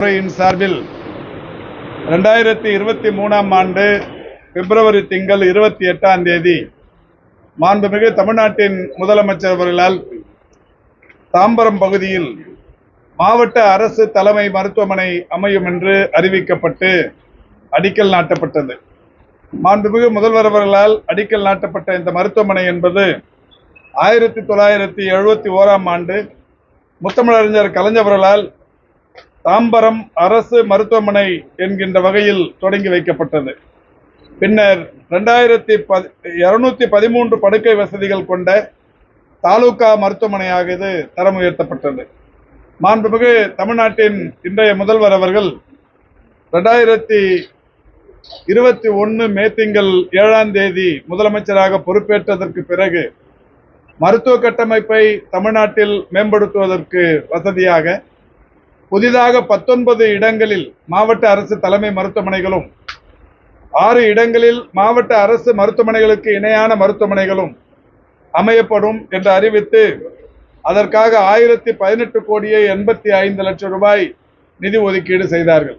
துறையின் சார்பில் 2023ஆம் ஆண்டு பிப்ரவரி திங்கள் 28ஆம் தேதி மாண்புமிகு தமிழ்நாட்டின் முதலமைச்சர் அவர்களால் தாம்பரம் பகுதியில் மாவட்ட அரசு தலைமை மருத்துவமனை அமையும் என்று அறிவிக்கப்பட்டு அடிக்கல் நாட்டப்பட்டது. மாண்புமிகு முதல்வர் அவர்களால் அடிக்கல் நாட்டப்பட்ட இந்த மருத்துவமனை என்பது 1971ஆம் ஆண்டு முத்தமிழறிஞர் கலைஞர் அவர்களால் தாம்பரம் அரசு மருத்துவமனை என்கின்ற வகையில் தொடங்கி வைக்கப்பட்டது. பின்னர் 213 படுக்கை வசதிகள் கொண்ட தாலுகா மருத்துவமனையாக இது தரம் உயர்த்தப்பட்டது. மாண்புமிகு தமிழ்நாட்டின் இன்றைய முதல்வர் அவர்கள் 2021 மே திங்கள் 7ஆம் தேதி முதலமைச்சராக பொறுப்பேற்றதற்கு பிறகு மருத்துவ கட்டமைப்பை தமிழ்நாட்டில் மேம்படுத்துவதற்கு வசதியாக புதிதாக 19 இடங்களில் மாவட்ட அரசு தலைமை மருத்துவமனைகளும் 6 இடங்களில் மாவட்ட அரசு மருத்துவமனைகளுக்கு இணையான மருத்துவமனைகளும் அமையப்படும் என்று அறிவித்து அதற்காக 1018 கோடியே 85 லட்சம் ரூபாய் நிதி ஒதுக்கீடு செய்தார்கள்.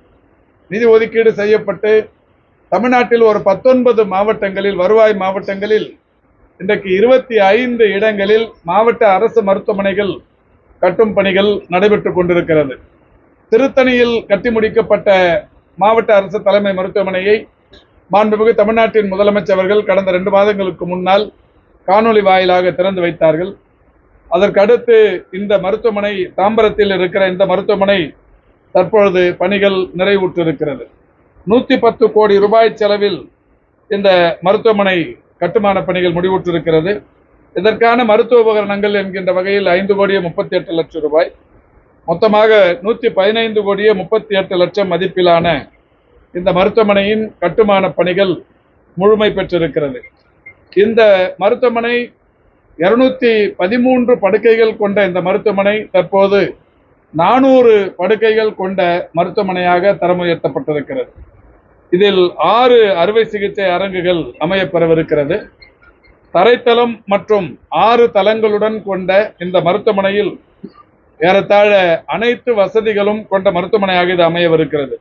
நிதி ஒதுக்கீடு செய்யப்பட்டு தமிழ்நாட்டில் ஒரு 19 மாவட்டங்களில் வருவாய் மாவட்டங்களில் இன்றைக்கு 25 இடங்களில் மாவட்ட அரசு மருத்துவமனைகள் கட்டும் பணிகள் நடைபெற்றுக் கொண்டிருக்கிறது. திருத்தணியில் கட்டி முடிக்கப்பட்ட மாவட்ட அரசு தலைமை மருத்துவமனையை மாண்புமிகு தமிழ்நாட்டின் முதலமைச்சர் அவர்கள் கடந்த 2 மாதங்களுக்கு முன்னால் காணொலி வாயிலாக திறந்து வைத்தார்கள். அதற்கடுத்து இந்த மருத்துவமனை தாம்பரத்தில் இருக்கிற இந்த மருத்துவமனை தற்பொழுது பணிகள் நிறைவுற்றிருக்கிறது. 110 கோடி ரூபாய் செலவில் இந்த மருத்துவமனை கட்டுமான பணிகள் முடிவுற்றிருக்கிறது. இதற்கான மருத்துவ உபகரணங்கள் என்கின்ற வகையில் 5 கோடியே 38 லட்சம் ரூபாய், மொத்தமாக 115 கோடியே 38 லட்சம் மதிப்பிலான இந்த மருத்துவமனையின் கட்டுமான பணிகள் முழுமை பெற்றிருக்கிறது. இந்த மருத்துவமனை 213 படுக்கைகள் கொண்ட இந்த மருத்துவமனை தற்போது 400 படுக்கைகள் கொண்ட மருத்துவமனையாக தரம் உயர்த்தப்பட்டிருக்கிறது. இதில் 6 அறுவை சிகிச்சை அரங்குகள் அமையப்பெறவிருக்கிறது. தரைத்தளம் மற்றும் 6 தளங்களுடன் கொண்ட இந்த மருத்துவமனையில் ஏறத்தாழ அனைத்து வசதிகளும் கொண்ட மருத்துவமனையாக இது அமையவிருக்கிறது.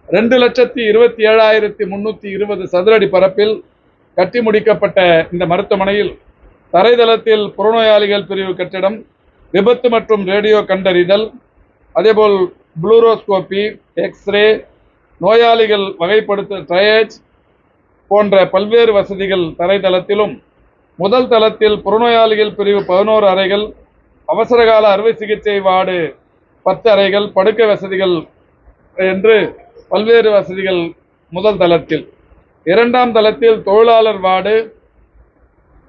2,27,320 சதுர அடி பரப்பில் கட்டி முடிக்கப்பட்ட இந்த மருத்துவமனையில் தரைதளத்தில் புறநோயாளிகள் பிரிவு கட்டிடம், விபத்து மற்றும் ரேடியோ கண்டறிதல், அதேபோல் புளூரோஸ்கோபி, எக்ஸ்ரே, நோயாளிகள் வகைப்படுத்த ட்ரையேஜ் போன்ற பல்வேறு வசதிகள் தரைதளத்திலும், முதல் தளத்தில் புறநோயாளிகள் பிரிவு 11 அறைகள், அவசரகால அறுவை சிகிச்சை வார்டு 10 அறைகள், படுக்கை வசதிகள் என்று பல்வேறு வசதிகள் முதல் தளத்தில், 2ஆம் தளத்தில் தொழிலாளர் வார்டு,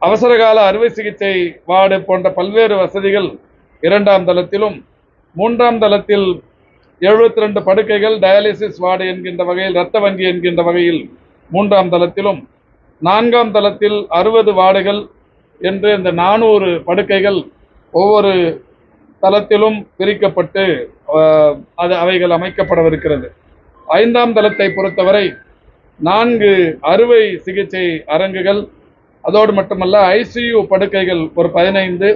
அவசரகால அறுவை சிகிச்சை வார்டு போன்ற பல்வேறு வசதிகள் 2ஆம் தளத்திலும், 3ஆம் தளத்தில் 72 படுக்கைகள் டயாலிசிஸ் வார்டு என்கின்ற வகையில், இரத்த வங்கி என்கின்ற வகையில் 3ஆம் தளத்திலும், 4ஆம் தளத்தில் 60 வார்டுகள் என்று இந்த 400 படுக்கைகள் ஒவ்வொரு தளத்திலும் பிரிக்கப்பட்டு அவைகள் அமைக்கப்படவிருக்கிறது. 5ஆம் தளத்தை பொறுத்தவரை 4 அறுவை சிகிச்சை அரங்குகள், அதோடு மட்டுமல்ல ஐசியு படுக்கைகள் ஒரு 15,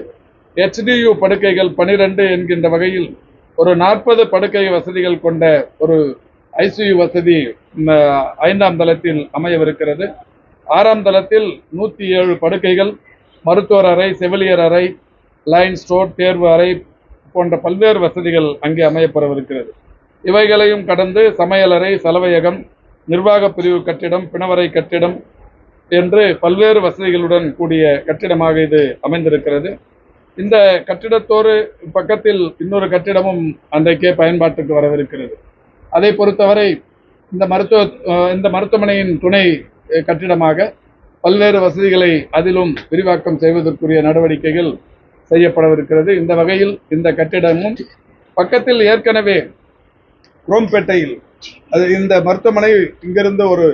HDU படுக்கைகள் 12 என்கின்ற வகையில் ஒரு 40 படுக்கை வசதிகள் கொண்ட ஒரு ஐசியு வசதி 5ஆம் தளத்தில் அமையவிருக்கிறது. 6ஆம் தளத்தில் 107 படுக்கைகள், மருத்துவர் அறை, செவிலியர் அறை, லைன் ஸ்டோர், தேர்வு அறை போன்ற பல்வேறு வசதிகள் அங்கே அமையப்பெறவிருக்கிறது. இவைகளையும் கடந்து சமையலறை, சலவையகம், நிர்வாக பிரிவு கட்டிடம், பிணவரை கட்டிடம் என்று பல்வேறு வசதிகளுடன் கூடிய கட்டிடமாக இது அமைந்திருக்கிறது. இந்த கட்டிடத்தோடு பக்கத்தில் இன்னொரு கட்டிடமும் அன்றைக்கே பயன்பாட்டுக்கு வரவிருக்கிறது. அதை பொறுத்தவரை இந்த மருத்துவமனையின் துணை கட்டிடமாக பல்வேறு வசதிகளை அதிலும் விரிவாக்கம் செய்வதற்குரிய நடவடிக்கைகள் செய்யப்படவிருக்கிறது. இந்த வகையில் இந்த கட்டிடமும் பக்கத்தில் ஏற்கனவே குரோம்பேட்டையில் இந்த மருத்துவமனை இங்கிருந்து ஒரு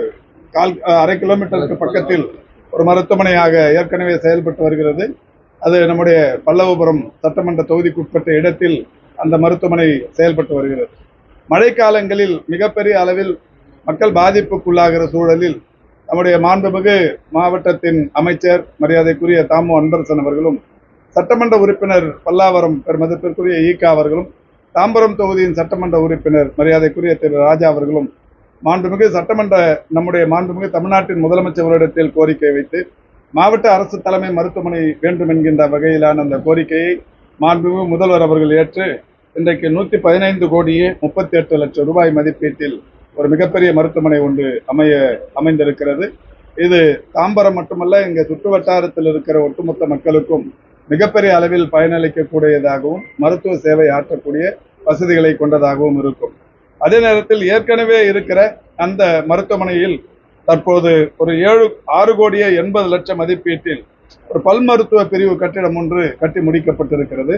அரை கிலோமீட்டருக்கு பக்கத்தில் ஒரு மருத்துவமனையாக ஏற்கனவே செயல்பட்டு வருகிறது. அது நம்முடைய பல்லவபுரம் சட்டமன்ற தொகுதிக்குட்பட்ட இடத்தில் அந்த மருத்துவமனை செயல்பட்டு வருகிறது. மழைக்காலங்களில் மிகப்பெரிய அளவில் மக்கள் பாதிப்புக்குள்ளாகிற சூழலில் நம்முடைய மாண்புமிகு மாவட்டத்தின் அமைச்சர் மரியாதைக்குரிய தாமு அன்பரசன் அவர்களும், சட்டமன்ற உறுப்பினர் பல்லாவரம் பெருமதிப்பிற்குரிய ஈகா அவர்களும் தாம்பரம் தொகுதியின் சட்டமன்ற உறுப்பினர் மரியாதைக்குரிய திரு ராஜா அவர்களும் மாண்புமிகு நம்முடைய மாண்புமிகு தமிழ்நாட்டின் முதலமைச்சரிடத்தில் கோரிக்கை வைத்து மாவட்ட அரசு தலைமை மருத்துவமனை வேண்டும் என்கின்ற வகையிலான அந்த கோரிக்கையை மாண்புமிகு முதல்வர் அவர்கள் ஏற்று இன்றைக்கு 115 கோடியே 38 லட்சம் ரூபாய் மதிப்பீட்டில் ஒரு மிகப்பெரிய மருத்துவமனை ஒன்று அமைந்திருக்கிறது. இது தாம்பரம் மட்டுமல்ல, இங்கே சுற்று வட்டாரத்தில் இருக்கிற ஒட்டுமொத்த மக்களுக்கும் மிகப்பெரிய அளவில் பயனளிக்கக்கூடியதாகவும் மருத்துவ சேவை ஆற்றக்கூடிய வசதிகளை கொண்டதாகவும் இருக்கும். அதே நேரத்தில் ஏற்கனவே இருக்கிற அந்த மருத்துவமனையில் தற்போது ஒரு 6 கோடியே 80 லட்சம் மதிப்பீட்டில் ஒரு பல் மருத்துவ பிரிவு கட்டிடம் ஒன்று கட்டி முடிக்கப்பட்டிருக்கிறது.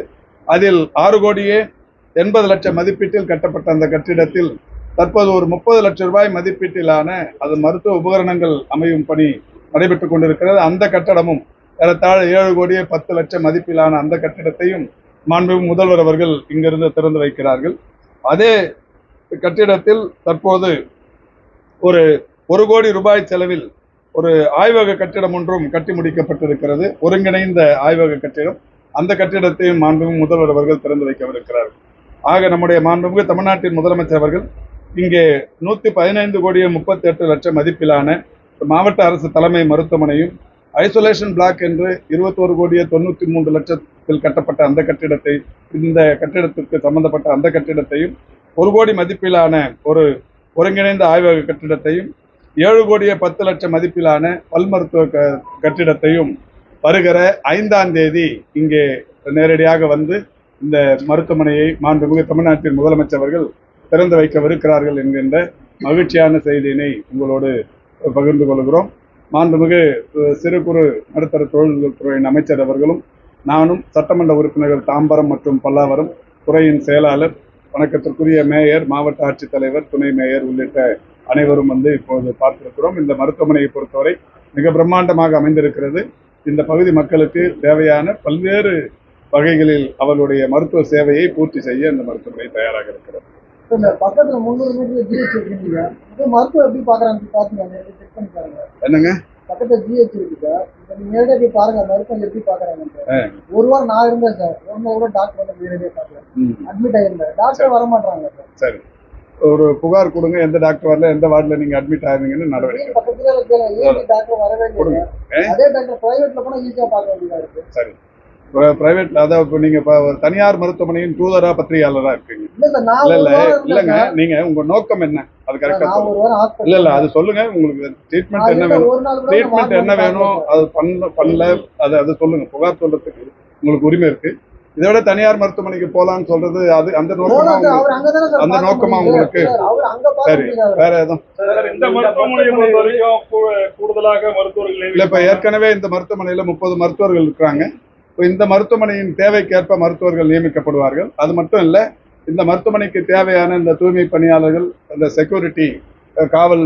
அதில் 6 கோடியே 80 லட்சம் மதிப்பீட்டில் கட்டப்பட்ட அந்த கட்டிடத்தில் தற்போது ஒரு 30 லட்சம் ரூபாய் மதிப்பீட்டிலான அது மருத்துவ உபகரணங்கள் அமையும் பணி நடைபெற்றுக் கொண்டிருக்கிறது. அந்த கட்டடமும் ஏறத்தாழ 7 கோடியே 10 லட்சம் மதிப்பிலான அந்த கட்டிடத்தையும் மாண்புமிகு முதல்வர் அவர்கள் இங்கிருந்து திறந்து வைக்கிறார்கள். அதே கட்டிடத்தில் தற்போது ஒரு 1 கோடி ரூபாய் செலவில் ஒரு ஆய்வக கட்டிடம் ஒன்றும் கட்டி முடிக்கப்பட்டிருக்கிறது. ஒருங்கிணைந்த ஆய்வக கட்டிடம். அந்த கட்டிடத்தையும் மாண்புமிகு முதல்வர் அவர்கள் திறந்து வைக்கவிருக்கிறார்கள். ஆக நம்முடைய மாண்புமிகு தமிழ்நாட்டின் முதலமைச்சர் அவர்கள் இங்கே 115 கோடியே 38 லட்சம் மதிப்பிலான மாவட்ட அரசு தலைமை மருத்துவமனையும், ஐசோலேஷன் பிளாக் என்று 21 கோடியே 93 லட்சத்தில் கட்டப்பட்ட அந்த கட்டிடத்தை, இந்த கட்டிடத்திற்கு சம்பந்தப்பட்ட அந்த கட்டிடத்தையும், 1 கோடி மதிப்பிலான ஒரு ஒருங்கிணைந்த ஆய்வக கட்டிடத்தையும், 7 கோடியே 10 லட்சம் மதிப்பிலான பல் மருத்துவ கட்டிடத்தையும் வருகிற 5ஆம் தேதி இங்கே நேரடியாக வந்து இந்த மருத்துவமனையை மாண்புமிகு தமிழ்நாட்டின் முதலமைச்சர் அவர்கள் திறந்து வைக்கவிருக்கிறார்கள் என்கின்ற மகிழ்ச்சியான செய்தியினை உங்களோடு பகிர்ந்து கொள்கிறோம். மாண்புமிகு சிறு குறு நடுத்தர தொழில்கள் துறையின் அமைச்சர் அவர்களும் நானும் சட்டமன்ற உறுப்பினர்கள் தாம்பரம் மற்றும் பல்லாவரம் துறையின் செயலாளர், வணக்கத்திற்குரிய மேயர், மாவட்ட ஆட்சித்தலைவர், துணை மேயர் உள்ளிட்ட அனைவரும் வந்து இப்போது பார்த்திருக்கிறோம். இந்த மருத்துவமனையை பொறுத்தவரை மிக பிரம்மாண்டமாக அமைந்திருக்கிறது. இந்த பகுதி மக்களுக்கு தேவையான பல்வேறு வகைகளில் அவர்களுடைய மருத்துவ சேவையை பூர்த்தி செய்ய இந்த மருத்துவமனை தயாராக இருக்கிறது. பக்கத்துல 300 மீட்டர் ஜிஹெச் இருக்கீங்க, மருத்துவம் எப்படி பாக்குறாங்க? என்னங்க பக்கத்துல ஜிஹெச் இருக்கு சார், நேரடியாக போய் பாருங்க மருத்துவம் எப்படி பாக்குறாங்க. ஒரு வாரம் நான் இருந்தேன் சார், கூட டாக்டர் வந்து நேரடியாக பாக்குறேன், அட்மிட் ஆயிருந்தேன், டாக்டர் வர மாட்டாங்க சார். சரி, ஒரு புகார் கொடுங்க, எந்த டாக்டர் வரல, எந்த வார்டில் நீங்க அட்மிட் ஆயிருந்தீங்கன்னு நடவடிக்கை டாக்டர் வரவே இல்லை. அதே டாக்டர் பிரைவேட்ல போனா ஈஸியா பார்க்க வேண்டியதா இருக்கு. சரி, பிரைவேட்ல அதாவது நீங்க தனியார் மருத்துவமனையின் தூதரா பத்திரிகையாளரா இருக்கீங்க. இல்லங்க, நீங்க உங்க நோக்கம் என்ன? அது கரெக்டா இல்ல அது சொல்லுங்க. உங்களுக்கு ட்ரீட்மெண்ட் என்ன வேணும் அது பண்ணல அது சொல்லுங்க. புகார் சொல்றதுக்கு உங்களுக்கு உரிமை இருக்கு. இதை விட தனியார் மருத்துவமனைக்கு போலான்னு சொல்றது அது அந்த நோக்கமா உங்களுக்கு? சரி, வேற எதுவும் இந்த மருத்துவமனையை பொறுத்த வரைக்கும் கூடுதலாக மருத்துவர்கள் இல்ல. இப்ப ஏற்கனவே இந்த மருத்துவமனையில 30 மருத்துவர்கள் இருக்கிறாங்க. இந்த மருத்துவமனையின் தேவைக்கேற்ப மருத்துவர்கள் நியமிக்கப்படுவார்கள். அது மட்டும் இல்ல, இந்த மருத்துவமனைக்கு தேவையான இந்த தூய்மை பணியாளர்கள், இந்த செக்யூரிட்டி, காவல்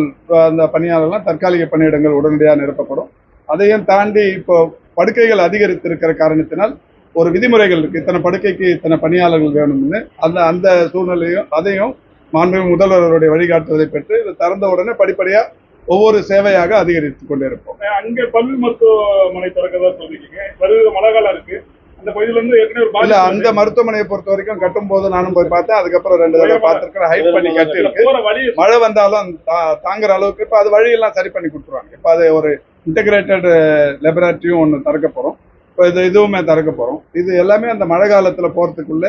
அந்த பணியாளர்கள்லாம் தற்காலிக பணியிடங்கள் உடனடியாக நிரப்பப்படும். அதையும் தாண்டி இப்போ படுக்கைகள் அதிகரித்திருக்கிற காரணத்தினால் ஒரு விதிமுறைகள் இருக்கு. இத்தனை படுக்கைக்கு இத்தனை பணியாளர்கள் வேணும்னு அந்த சூழ்நிலையும் அதையும் மாண்புமிகு முதல்வருடைய வழிகாட்டுவதை பெற்று இதை திறந்த உடனே படிப்படியா ஒவ்வொரு சேவையாக அதிகரித்துக் கொண்டே இருப்போம். அங்க பல் மருத்துவமனை திறக்கதான் சொல்லிருக்கீங்க. வருகிற மழை காலம் இருக்கு, அந்த பகுதியில இருந்து ஏற்கனவே அந்த மருத்துவமனையை பொறுத்த வரைக்கும் கட்டும் போது நானும் போய் பார்த்தேன். அதுக்கப்புறம் 2 தடவை பார்த்திருக்கிறேன். ஹைட் பண்ணி கட்டி இருக்கு. மழை வந்தாலும் தாங்குற அளவுக்கு இப்ப அது வழியெல்லாம் சரி பண்ணி கொடுத்துருவாங்க. இப்ப அது ஒரு இன்டகிரேட்டட் லெபரட்டரியும் ஒன்று திறக்க போறோம். இப்போ இதுவுமே திறக்க போறோம். இது எல்லாமே அந்த மழை காலத்துல போறதுக்குள்ள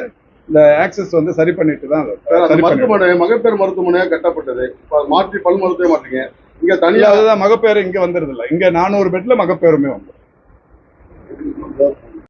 இந்த ஆக்சஸ் வந்து சரி பண்ணிட்டு தான் மருத்துவமனை மகப்பேறு மருத்துவமனையா கட்டப்பட்டது. மாற்றி பல் மருத்துவம் மாட்டீங்க. இங்க தனியாக மகப்பேறு இங்க வந்துருது இல்லை. இங்க 400 பெட்ல மகப்பேறுமே வந்து